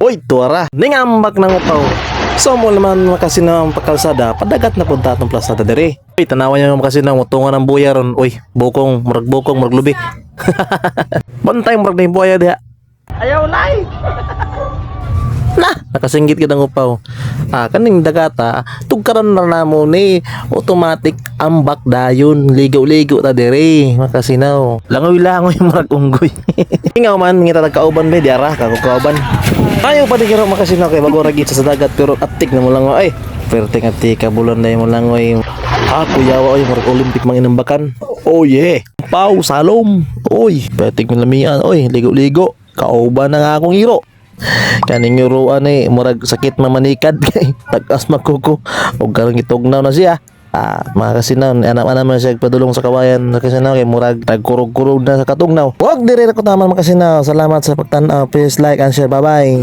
Uy, tuwara. Ningambak ng upaw. So mo naman makasinaw ang pakalsada, padagat na punta atong plasada dere. Uy, tanawan niyo makasinaw mutungan ng buya ron. Uy, bukong, murag lubi. Bantay murag na yung buya diha. Ayaw lay. Nah, nakasinggit kita ng upaw. Kaning dagata, tugkaran na namo ni automatic ambak dayon, ligo-ligo ta dere, makasinaw. Langoy-langoy murag unggoy. Ingaw man ngita tagkauban be diara ka kauban. Ayaw pa digiro makasinaw kay bago ragit sa dagat pero atik na mo lang ay. Perting atik ka bulon day mo langoy. Yawa oy murag Olympic manginambakan. Oh yeah. Pau salom. Oy, petik milamian. Oy, ligo-ligo. Kauban na nga akong iro. Kaning yuruan murag sakit mamanikad kay tag-as makuko og karong gitugnaw na siya. Mga kasinaw, anak-anak man siya padulong sa kawayan sa kasinaw kay murag tagkurog-kurog na sa katugnaw. Huwag dire na ko taman makasinaw. Salamat sa pagtan-aw. Please like and share. Bye-bye.